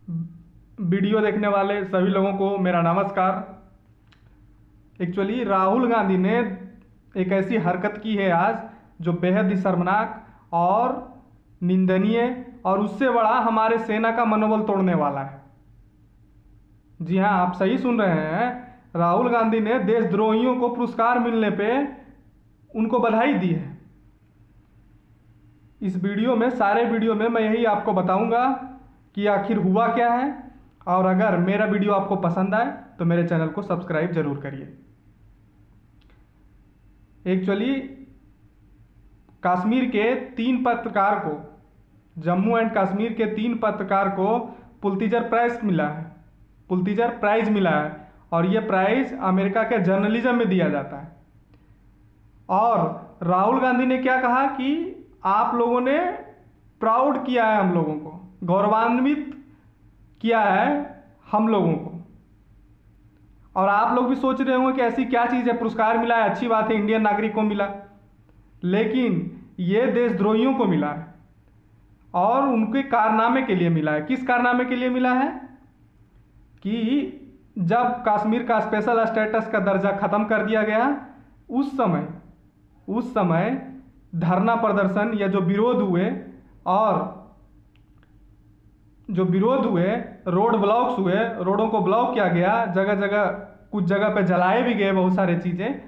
Video देखने वाले सभी लोगों को मेरा नमस्कार। एक्चुअली राहुल गांधी ने एक ऐसी हरकत की है आज जो बेहद ही शर्मनाक और निंदनीय और उससे बड़ा हमारे सेना का मनोबल तोड़ने वाला है। जी हाँ, आप सही सुन रहे हैं। राहुल गांधी ने देशद्रोहियों को पुरस्कार मिलने पे उनको बधाई दी है। इस वीडियो में सारे वीडियो में मैं यही आपको बताऊंगा कि आखिर हुआ क्या है, और अगर मेरा वीडियो आपको पसंद आए तो मेरे चैनल को सब्सक्राइब जरूर करिए। एक्चुअली कश्मीर के 3 पत्रकार को, जम्मू एंड कश्मीर के 3 पत्रकार को पुलित्जर प्राइज मिला है। पुलित्जर प्राइज मिला है और ये प्राइज अमेरिका के जर्नलिज्म में दिया जाता है। और राहुल गांधी ने क्या कहा कि आप लोगों ने प्राउड किया है, हम लोगों को गौरवान्वित किया है हम लोगों को। और आप लोग भी सोच रहे होंगे कि ऐसी क्या चीज़ है, पुरस्कार मिला है, अच्छी बात है, इंडियन नागरिक को मिला, लेकिन ये देशद्रोहियों को मिला है और उनके कारनामे के लिए मिला है। किस कारनामे के लिए मिला है कि जब कश्मीर का स्पेशल स्टेटस का दर्जा खत्म कर दिया गया, उस समय धरना प्रदर्शन या जो विरोध हुए, और जो विरोध हुए, रोड ब्लॉक्स हुए, रोडों को ब्लॉक किया गया, जगह जगह कुछ जगह पे जलाए भी गए बहुत सारे चीज़ें,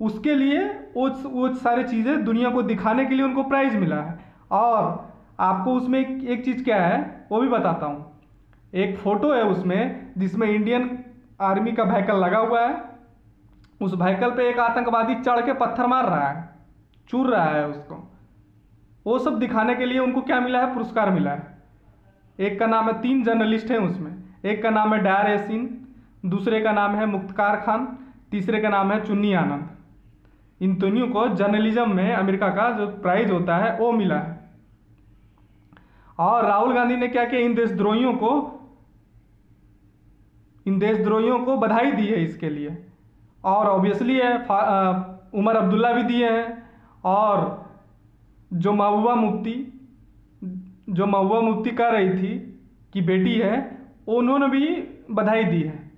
उसके लिए वो सारी चीज़ें दुनिया को दिखाने के लिए उनको प्राइज मिला है। और आपको उसमें एक चीज़ क्या है वो भी बताता हूँ। एक फ़ोटो है उसमें जिसमें इंडियन आर्मी का व्हीकल लगा हुआ है। उस व्हीकल पे एक आतंकवादी चढ़ के पत्थर मार रहा है, चूर रहा है उसको। वो सब दिखाने के लिए उनको क्या मिला है, पुरस्कार मिला है। एक का नाम है, 3 जर्नलिस्ट हैं उसमें, एक का नाम है डायर यासीन, दूसरे का नाम है मुख्तार खान, तीसरे का नाम है चुन्नी आनंद। इन तीनों को जर्नलिज्म में अमेरिका का जो प्राइज होता है वो मिला है। और राहुल गांधी ने क्या किया, इन देशद्रोहियों को बधाई दी है इसके लिए। और ऑब्वियसली है उमर अब्दुल्ला भी दिए हैं, और जो महबूबा मुफ्ती कह रही थी कि बेटी है, उन्होंने भी बधाई दी है।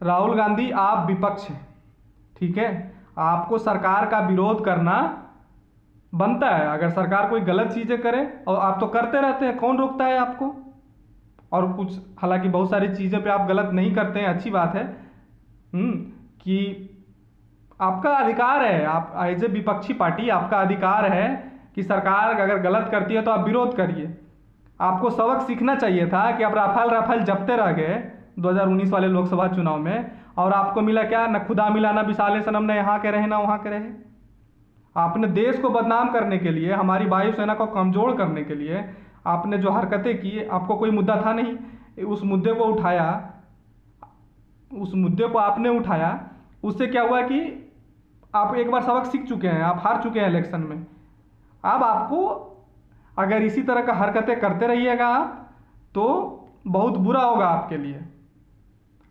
राहुल गांधी, आप विपक्ष हैं, ठीक है, आपको सरकार का विरोध करना बनता है। अगर सरकार कोई गलत चीज़ें करे, और आप तो करते रहते हैं, कौन रोकता है आपको। और कुछ, हालांकि बहुत सारी चीज़ें पे आप गलत नहीं करते हैं, अच्छी बात है कि आपका अधिकार है, आप एज ए विपक्षी पार्टी आपका अधिकार है कि सरकार अगर गलत करती है तो आप विरोध करिए। आपको सबक सीखना चाहिए था कि आप राफेल जपते रह गए 2019 वाले लोकसभा चुनाव में, और आपको मिला क्या, न खुदा मिला न विशाले सनम, न यहाँ के रहे न वहाँ के रहे। आपने देश को बदनाम करने के लिए, हमारी वायुसेना को कमजोर करने के लिए आपने जो हरकतें की, आपको कोई मुद्दा था नहीं, उस मुद्दे को आपने उठाया। उससे क्या हुआ कि आप एक बार सबक सीख चुके हैं, आप हार चुके हैं इलेक्शन में। अब आपको अगर इसी तरह का हरकतें करते रहिएगा आप, तो बहुत बुरा होगा आपके लिए।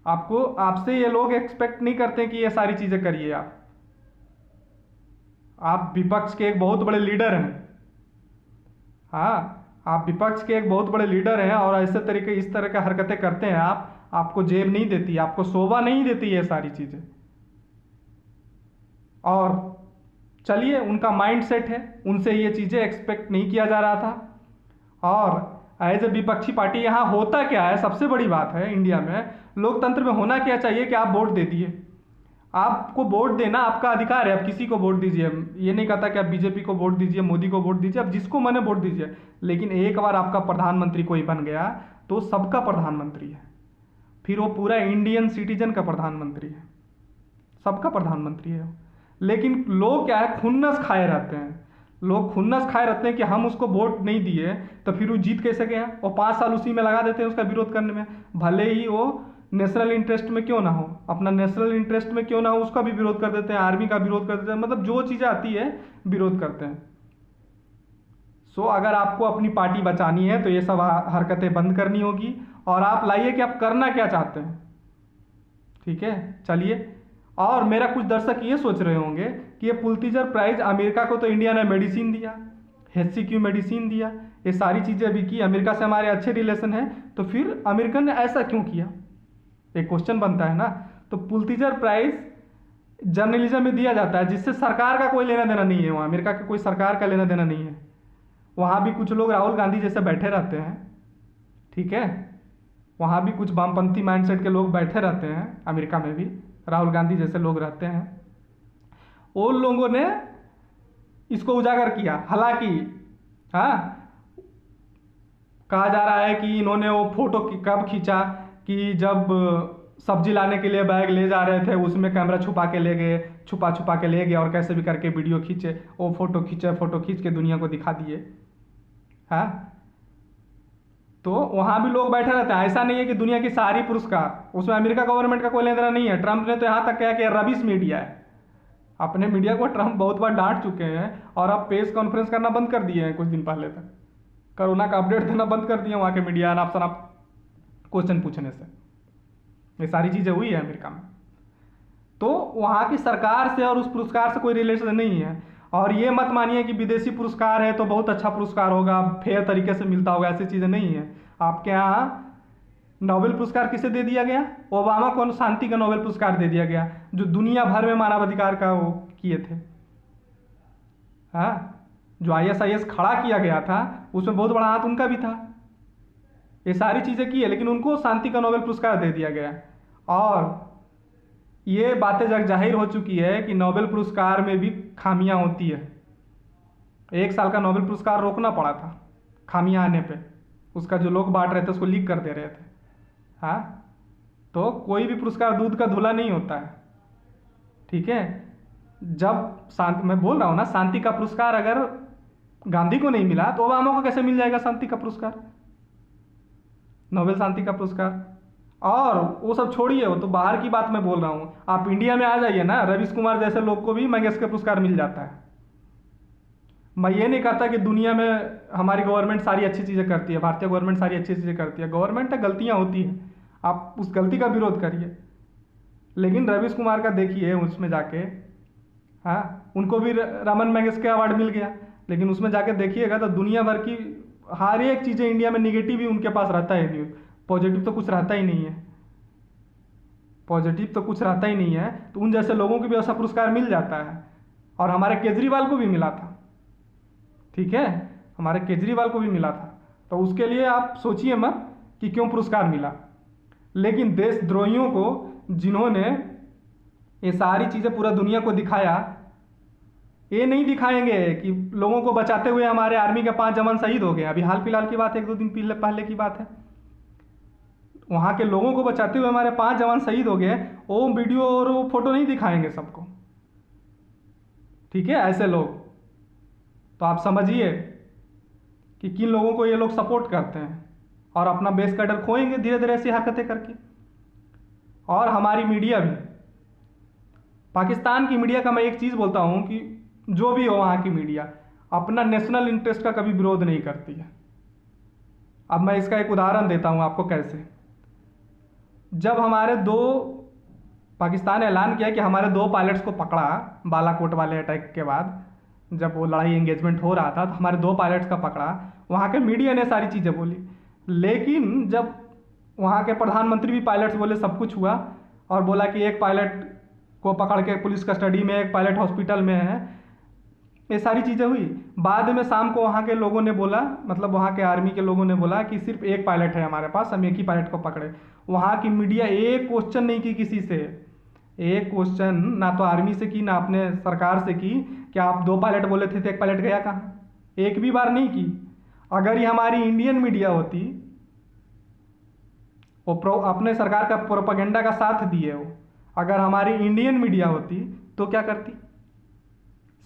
आपसे ये लोग एक्सपेक्ट नहीं करते कि ये सारी चीज़ें करिए आप विपक्ष के एक बहुत बड़े लीडर हैं। हाँ, आप विपक्ष के एक बहुत बड़े लीडर हैं, और इस तरह की हरकतें करते हैं आपको जेब नहीं देती, आपको शोभा नहीं देती ये सारी चीज़ें। और चलिए, उनका माइंड सेट है, उनसे ये चीज़ें एक्सपेक्ट नहीं किया जा रहा था। और एज ए विपक्षी पार्टी यहाँ होता क्या है, सबसे बड़ी बात है इंडिया में लोकतंत्र में होना क्या चाहिए कि आप वोट दे दिए। आपको वोट देना आपका अधिकार है, आप किसी को वोट दीजिए। ये नहीं कहता कि आप बीजेपी को वोट दीजिए, मोदी को वोट दीजिए, आप जिसको मने वोट दीजिए। लेकिन एक बार आपका प्रधानमंत्री कोई बन गया तो सबका प्रधानमंत्री है, फिर वो पूरा इंडियन सिटीजन का प्रधानमंत्री है, सबका प्रधानमंत्री है। लेकिन लोग क्या है, खुन्नस खाए रहते हैं कि हम उसको वोट नहीं दिए तो फिर वो जीत कैसे गया, और 5 साल उसी में लगा देते हैं उसका विरोध करने में। भले ही वो नेशनल इंटरेस्ट में क्यों ना हो, अपना नेशनल इंटरेस्ट में क्यों ना हो, उसका भी विरोध कर देते हैं, आर्मी का विरोध कर देते हैं, मतलब जो चीज़ें आती है विरोध करते हैं। सो अगर आपको अपनी पार्टी बचानी है तो ये सब हरकतें बंद करनी होगी, और आप लाइए कि आप करना क्या चाहते हैं, ठीक है। चलिए, और मेरा कुछ दर्शक ये सोच रहे होंगे कि ये पुलित्जर प्राइज अमेरिका को तो इंडिया ने मेडिसिन दिया, HCQ मेडिसिन दिया, ये सारी चीज़ें भी की, अमेरिका से हमारे अच्छे रिलेशन हैं, तो फिर अमेरिकन ने ऐसा क्यों किया, एक क्वेश्चन बनता है ना। तो पुलित्ज़र प्राइज़ जर्नलिज्म में दिया जाता है जिससे सरकार का कोई लेना देना नहीं है, वहाँ अमेरिका का कोई सरकार का लेना देना नहीं है। वहाँ भी कुछ लोग राहुल गांधी जैसे बैठे रहते हैं, ठीक है, वहाँ भी कुछ वामपंथी माइंडसेट के लोग बैठे रहते हैं, अमेरिका में भी राहुल गांधी जैसे लोग रहते हैं। उन लोगों ने इसको उजागर किया। हालांकि हाँ, कहा जा रहा है कि इन्होंने वो फोटो कब खींचा कि जब सब्जी लाने के लिए बैग ले जा रहे थे, उसमें कैमरा छुपा के ले गए, छुपा के ले गए और कैसे भी करके वीडियो खींचे, वो फोटो खींच के दुनिया को दिखा दिए। हाँ, तो वहाँ भी लोग बैठे रहते हैं। ऐसा नहीं है कि दुनिया की सारी पुरस्कार उसमें अमेरिका गवर्नमेंट का कोई लेना देना नहीं है। ट्रंप ने तो यहाँ तक कहा कि रबिश मीडिया है। अपने मीडिया को ट्रंप बहुत बार डांट चुके हैं और अब प्रेस कॉन्फ्रेंस करना बंद कर दिए हैं कुछ दिन पहले तक। कोरोना का अपडेट देना बंद कर दिए वहाँ के मीडिया अनाप शनाप क्वेश्चन पूछने से। ये सारी चीज़ें हुई है अमेरिका में। तो वहाँ की सरकार से और उस पुरस्कार से कोई रिलेशन नहीं है। और ये मत मानिए कि विदेशी पुरस्कार है तो बहुत अच्छा पुरस्कार होगा, फेयर तरीके से मिलता होगा, ऐसी चीज़ें नहीं है। आपके यहाँ नोबेल पुरस्कार किसे दे दिया गया? ओबामा को शांति का नोबेल पुरस्कार दे दिया गया, जो दुनिया भर में मानवाधिकार का वो किए थे। हाँ, जो ISIS खड़ा किया गया था उसमें बहुत बड़ा हाथ उनका भी था। ये सारी चीज़ें की है, लेकिन उनको शांति का नोबेल पुरस्कार दे दिया गया। और ये बातें जग जाहिर हो चुकी है कि नोबेल पुरस्कार में भी खामियां होती है। 1 साल का नोबेल पुरस्कार रोकना पड़ा था खामियां आने पे। उसका जो लोग बांट रहे थे उसको लीक कर दे रहे थे। हाँ, तो कोई भी पुरस्कार दूध का धुला नहीं होता है, ठीक है। जब मैं बोल रहा हूँ ना, शांति का पुरस्कार अगर गांधी को नहीं मिला तो ओबामा को कैसे मिल जाएगा शांति का पुरस्कार, नोबेल शांति का पुरस्कार? और वो सब छोड़िए, वो तो बाहर की बात मैं बोल रहा हूँ। आप इंडिया में आ जाइए ना, रवीश कुमार जैसे लोग को भी मैंगेस्कर पुरस्कार मिल जाता है। मैं ये नहीं कहता कि दुनिया में हमारी गवर्नमेंट सारी अच्छी चीज़ें करती है, भारतीय गवर्नमेंट सारी अच्छी चीज़ें करती है। गवर्नमेंट में गलतियाँ होती हैं, आप उस गलती का विरोध करिए। लेकिन रवीश कुमार का देखिए उसमें जाके, हाँ, उनको भी रमन मैंगेस्कर अवार्ड मिल गया, लेकिन उसमें जाके देखिएगा तो दुनिया भर की हर एक चीज़ें इंडिया में निगेटिव ही उनके पास रहता है, न्यूज़ पॉजिटिव तो कुछ रहता ही नहीं है। पॉजिटिव तो कुछ रहता ही नहीं है, तो उन जैसे लोगों को भी ऐसा पुरस्कार मिल जाता है। और हमारे केजरीवाल को भी मिला था, ठीक है, हमारे केजरीवाल को भी मिला था। तो उसके लिए आप सोचिए मत कि क्यों पुरस्कार मिला। लेकिन देशद्रोहियों को जिन्होंने ये सारी चीज़ें पूरा दुनिया को दिखाया, ये नहीं दिखाएंगे कि लोगों को बचाते हुए हमारे आर्मी के 5 जवान शहीद हो गए। अभी हाल फिलहाल की बात है, 1-2 दिन पहले की बात है। वहाँ के लोगों को बचाते हुए हमारे 5 जवान शहीद हो गए, वो वीडियो और वो फोटो नहीं दिखाएंगे सबको, ठीक है, ऐसे लोग। तो आप समझिए कि किन लोगों को ये लोग सपोर्ट करते हैं और अपना बेस कैडर खोएंगे धीरे धीरे ऐसी हरकतें करके। और हमारी मीडिया भी, पाकिस्तान की मीडिया का मैं एक चीज़ बोलता हूँ कि जो भी हो वहाँ की मीडिया अपना नेशनल इंटरेस्ट का कभी विरोध नहीं करती है। अब मैं इसका एक उदाहरण देता हूँ आपको कैसे। जब हमारे पाकिस्तान ने ऐलान किया कि हमारे 2 पायलट्स को पकड़ा बालाकोट वाले अटैक के बाद, जब वो लड़ाई एंगेजमेंट हो रहा था तो हमारे 2 पायलट्स का पकड़ा, वहाँ के मीडिया ने सारी चीज़ें बोली। लेकिन जब वहाँ के प्रधानमंत्री भी पायलट्स बोले, सब कुछ हुआ, और बोला कि एक पायलट को पकड़ के पुलिस कस्टडी में, एक पायलट हॉस्पिटल में है, ये सारी चीज़ें हुई। बाद में शाम को वहाँ के लोगों ने बोला, मतलब वहाँ के आर्मी के लोगों ने बोला कि सिर्फ एक पायलट है हमारे पास, हम एक ही पायलट को पकड़े। वहाँ की मीडिया एक क्वेश्चन नहीं की किसी से, एक क्वेश्चन ना तो आर्मी से की ना अपने सरकार से की कि आप 2 पायलट बोले थे तो एक पायलट गया कहाँ, एक भी बार नहीं की। अगर ये हमारी इंडियन मीडिया होती, वो अपने सरकार का प्रोपेगेंडा का साथ दिए हो, अगर हमारी इंडियन मीडिया होती तो क्या करती,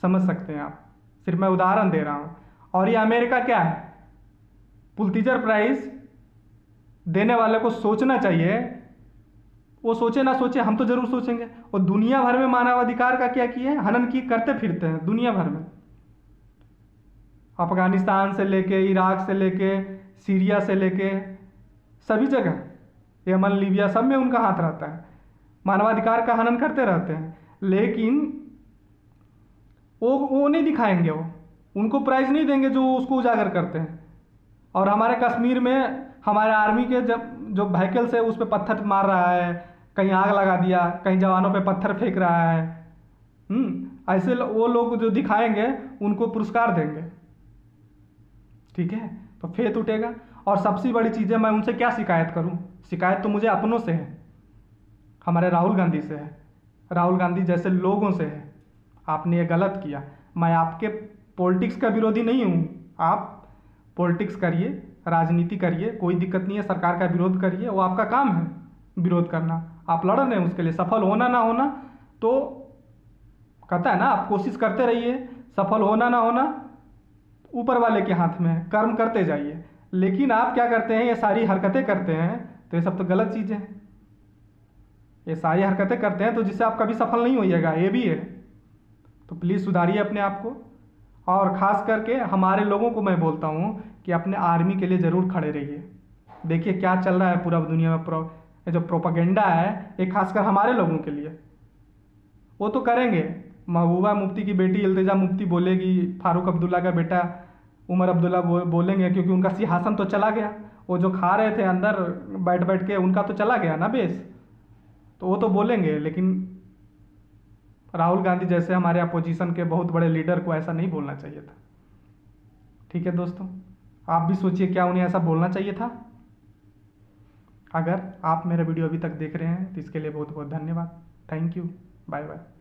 समझ सकते हैं आप। सिर्फ मैं उदाहरण दे रहा हूँ। और ये अमेरिका क्या है, पुलित्ज़र प्राइज देने वाले को सोचना चाहिए, वो सोचे ना सोचे हम तो जरूर सोचेंगे। और दुनिया भर में मानवाधिकार का क्या किया है, हनन की करते फिरते हैं दुनिया भर में। अफगानिस्तान से लेके, इराक से लेके, सीरिया से लेके, सभी जगह, यमन, लीबिया, सब में उनका हाथ रहता है, मानवाधिकार का हनन करते रहते हैं। लेकिन वो नहीं दिखाएंगे, वो उनको प्राइज़ नहीं देंगे जो उसको उजागर करते हैं। और हमारे कश्मीर में हमारे आर्मी के जब जो व्हीकल्स है उस पर पत्थर मार रहा है, कहीं आग लगा दिया, कहीं जवानों पे पत्थर फेंक रहा है। ऐसे वो लोग जो दिखाएंगे उनको पुरस्कार देंगे, ठीक है, तो फेथ उठेगा। और सबसे बड़ी चीज़ है, मैं उनसे क्या शिकायत करूं? शिकायत तो मुझे अपनों से है, हमारे राहुल गांधी से है, राहुल गांधी जैसे लोगों से है। आपने ये गलत किया। मैं आपके पॉलिटिक्स का विरोधी नहीं हूँ, आप पॉलिटिक्स करिए, राजनीति करिए, कोई दिक्कत नहीं है, सरकार का विरोध करिए, वो आपका काम है विरोध करना, आप लड़ रहे हैं उसके लिए। सफल होना ना होना तो कहता है ना, आप कोशिश करते रहिए, सफल होना ना होना ऊपर वाले के हाथ में है, कर्म करते जाइए। लेकिन आप क्या करते हैं, ये सारी हरकतें करते हैं, तो ये सब तो गलत चीज़ें हैं। ये सारी हरकतें करते हैं तो जिससे आप कभी सफल नहीं होइएगा, ये भी है। तो प्लीज़ सुधारिए अपने आप को। और ख़ास करके हमारे लोगों को मैं बोलता हूँ कि अपने आर्मी के लिए ज़रूर खड़े रहिए। देखिए क्या चल रहा है पूरा दुनिया में, ये जो प्रोपागेंडा है ये खासकर हमारे लोगों के लिए। वो तो करेंगे, महबूबा मुफ्ती की बेटी इल्तिजा मुफ्ती बोलेगी, फारूक अब्दुल्ला का बेटा उमर अब्दुल्ला बोलेंगे, क्योंकि उनका सिंहासन तो चला गया। वो जो खा रहे थे अंदर बैठ बैठ के, उनका तो चला गया ना बेस, तो वो तो बोलेंगे। लेकिन राहुल गांधी जैसे हमारे अपोजिशन के बहुत बड़े लीडर को ऐसा नहीं बोलना चाहिए था। ठीक है दोस्तों, आप भी सोचिए क्या उन्हें ऐसा बोलना चाहिए था? अगर आप मेरा वीडियो अभी तक देख रहे हैं तो इसके लिए बहुत बहुत धन्यवाद। Thank you, bye bye.